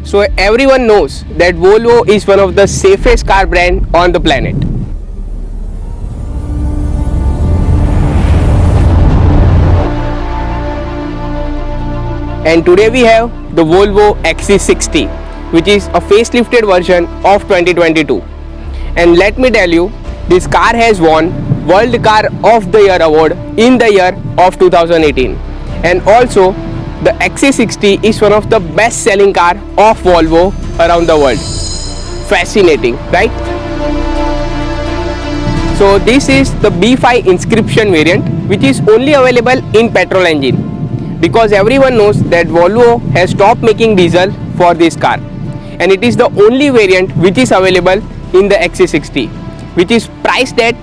So everyone knows that Volvo is one of the safest car brand on the planet. And today we have the Volvo XC60, which is a facelifted version of 2022. And let me tell you, this car has won World Car of the Year award in the year of 2018. And also, the XC60 is one of the best selling car of Volvo around the world. Fascinating, right? So this is the B5 Inscription variant, which is only available in petrol engine, because everyone knows that Volvo has stopped making diesel for this car, and it is the only variant which is available in the XC60, which is priced at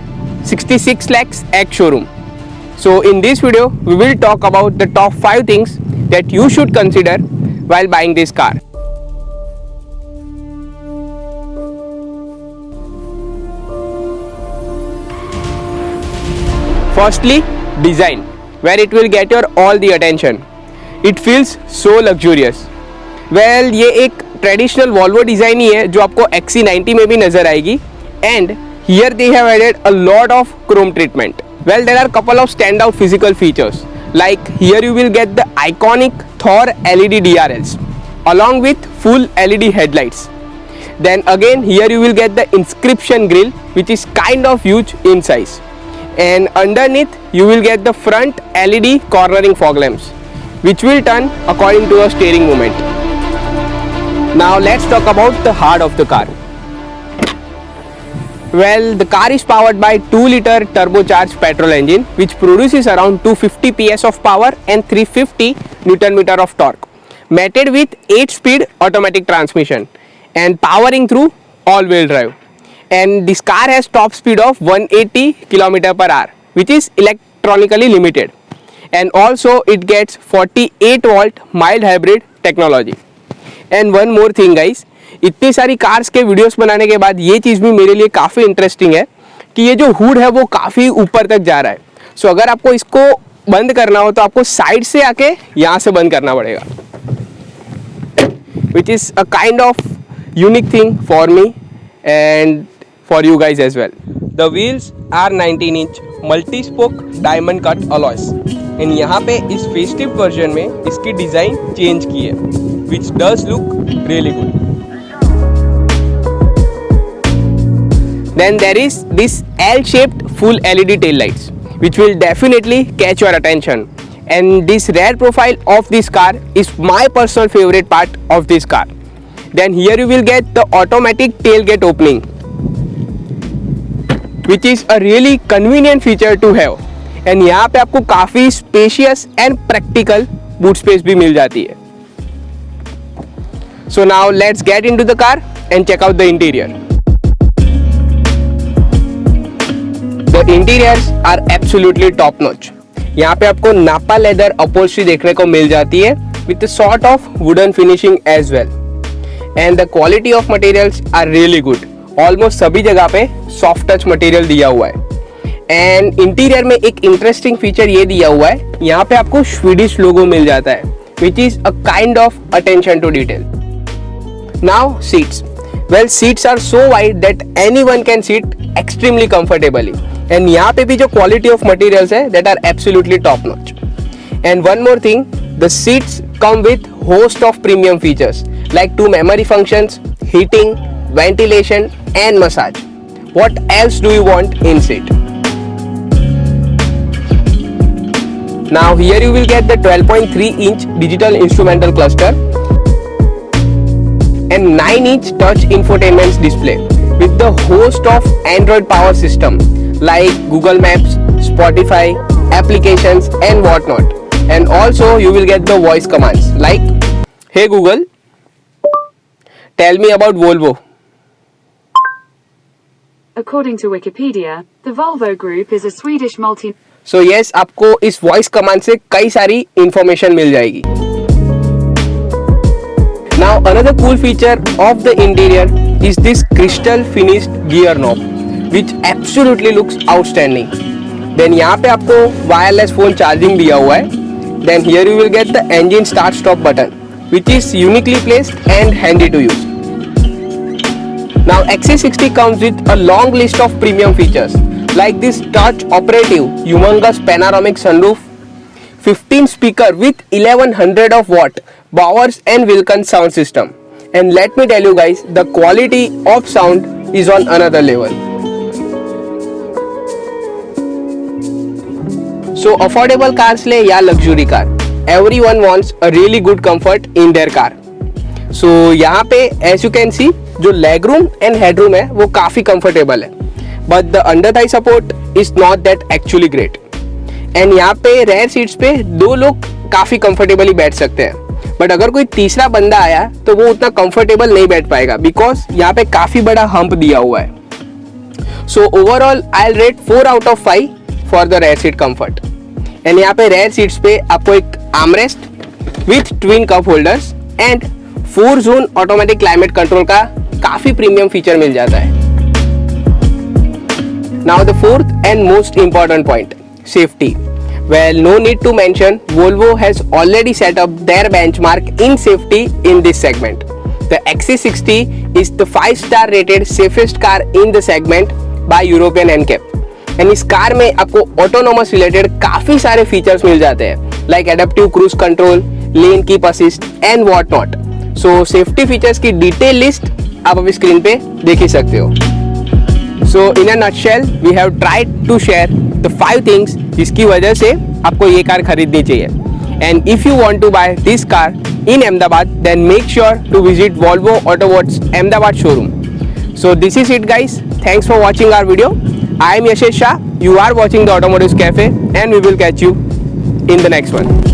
66 lakhs at showroom. So in this video we will talk about the top 5 things that you should consider while buying this car. Firstly, design, where it will get your all the attention. It feels so luxurious. Well, ये एक traditional Volvo design ही है जो आपको XC90 में भी नज़र आएगी. And here they have added a lot of chrome treatment. Well, there are couple of standout physical features. Like here you will get the iconic Thor LED DRLs along with full LED headlights. Then again here you will get the Inscription grille, which is kind of huge in size. And underneath you will get the front LED cornering fog lamps, which will turn according to your steering movement. Now let's talk about the heart of the car. Well, the car is powered by 2-liter turbocharged petrol engine, which produces around 250 PS of power and 350 Nm of torque, mated with 8-speed automatic transmission and powering through all-wheel drive. And this car has top speed of 180 km/h, which is electronically limited. And also it gets 48 volt mild hybrid technology. And one more thing guys, इतनी सारी cars के videos बनाने के बाद ये चीज़ भी मेरे लिए काफ़ी इंटरेस्टिंग है कि ये जो हुड है वो काफ़ी ऊपर तक जा रहा है. सो अगर आपको इसको बंद करना हो तो आपको साइड से आके यहाँ से बंद करना पड़ेगा, which is a kind of unique thing for me and for you guys as well. The wheels are 19 inch multi spoke diamond cut alloys. एंड यहाँ पे इस फेस्टिव वर्जन में इसकी डिज़ाइन चेंज की है, which does look really good. Then there is this L-shaped full LED tail lights, which will definitely catch your attention. And this rear profile of this car is my personal favorite part of this car. Then here you will get the automatic tailgate opening, which is a really convenient feature to have. And यहाँ पे आपको काफ़ी spacious and practical boot space भी मिल जाती है. So now let's get into the car and check out the interior. The interiors are absolutely top notch. यहाँ पे आपको नापा लेदर upholstery देखने को मिल जाती है with a sort of wooden finishing as well. And the quality of materials are really good. Almost सभी जगह पे soft touch material दिया हुआ है. And interior में एक interesting feature ये दिया हुआ है, यहाँ पे आपको Swedish logo मिल जाता है, which is a kind of attention to detail. Now seats. Well, seats are so wide that anyone can sit extremely comfortably. And यहाँ पे भी जो quality of materials है that are absolutely top notch. And one more thing, the seats come with host of premium features like 2 memory functions, heating, ventilation and massage. What else do you want in seat? Now here you will get the 12.3-inch digital instrumental cluster and 9-inch touch infotainment display with the host of Android power system like Google Maps, Spotify, applications and whatnot. And also you will get the voice commands like, hey Google, tell me about Volvo. According to Wikipedia, the Volvo Group is a Swedish multi. So yes, आपको इस voice command से कई सारी information मिल जाएगी. Now another cool feature of the interior is this crystal finished gear knob, which absolutely looks outstanding. Then यहाँ पे आपको wireless phone charging दिया हुआ है. Then here you will get the engine start stop button, which is uniquely placed and handy to use. Now XC60 comes with a long list of premium features like this touch operative humongous panoramic sunroof, 15 speaker with 1100 of watt Bowers and Wilkins sound system. And let me tell you guys, the quality of sound is on another level. So affordable cars ले या luxury car, everyone wants a really good comfort in their car. So यहाँ पे as you can see जो leg room and head room है वो काफ़ी comfortable है, but the under thigh support is not that actually great. And यहाँ पे rear seats पे दो लोग काफ़ी comfortably बैठ सकते हैं, बट अगर कोई तीसरा बंदा आया तो वो उतना कंफर्टेबल नहीं बैठ पाएगा बिकॉज यहाँ पे काफी बड़ा हम्प दिया हुआ है. So overall I will rate 4 out of 5 for the rare seat comfort. And यहाँ पे रेयर सीट्स पे आपको एक armrest with twin cup holders and 4 zone automatic climate control का काफी प्रीमियम फीचर मिल जाता है. Now the fourth and most important point, safety. Well, no need to mention, Volvo has already set up their benchmark in safety in this segment. The XC60 is the 5-star rated safest car in the segment by European NCAP. And इस car में आपको autonomous related काफी सारे features मिल जाते हैं like adaptive cruise control, lane keep assist and what not. So safety features की detail list आप अभी स्क्रीन पे देख ही सकते हो. So in a nutshell, we have tried to share the 5 things जिसकी वजह से आपको ये कार खरीदनी चाहिए. And if you want to buy this car in Ahmedabad, then make sure to visit Volvo Auto Works Ahmedabad showroom. So this is it guys. Thanks for watching our video. I am Yashish Shah. You are watching the Automotive Cafe and we will catch you in the next one.